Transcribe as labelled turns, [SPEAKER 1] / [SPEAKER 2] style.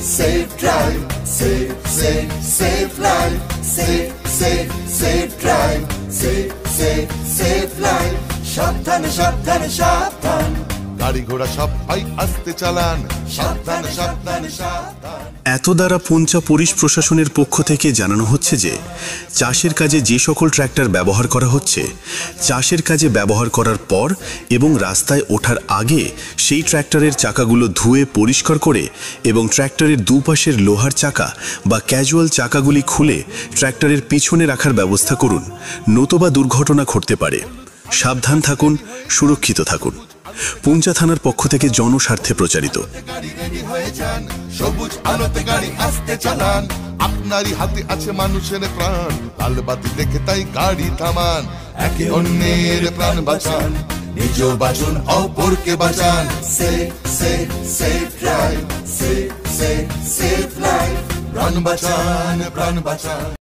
[SPEAKER 1] safe drive, safe, safe, safe life, safe, safe, safe drive, safe, safe, safe life. সাবধানে সাবধানে সাবধান, গাড়ি ঘোড়া সবাই আস্তে চালান, সাবধানে সাবধানে সাবধান।
[SPEAKER 2] এত দ্বারা পুঞ্চা পুলিশ প্রশাসনের পক্ষ থেকে জানানো হচ্ছে যে চাষের কাজে যে সকল ট্র্যাক্টর ব্যবহার করা হচ্ছে, চাষের কাজে ব্যবহার করার পর এবং রাস্তায় ওঠার আগে সেই ট্র্যাক্টরের চাকাগুলো ধুয়ে পরিষ্কার করে এবং ট্র্যাক্টরের দুপাশের লোহার চাকা বা ক্যাজুয়াল চাকাগুলি খুলে ট্র্যাক্টরের পিছনে রাখার ব্যবস্থা করুন, নতুবা দুর্ঘটনা ঘটতে পারে। সাবধান থাকুন, সুরক্ষিত থাকুন। পুঞ্চা থানার পক্ষ থেকে জনস্বার্থে প্রচারিত।
[SPEAKER 1] সবুজ আলোতে গাড়ি আস্তে চালান, আপনারই হাতে আছে মানুষের প্রাণ, লাল বাতি দেখে তাই গাড়ি থামান, একে অন্যের প্রাণ বাঁচান, নিজেও বাঁচুন অপরকে বাঁচান। Safe safe safe drive, safe safe safe life, প্রাণ বাঁচান প্রাণ বাঁচান।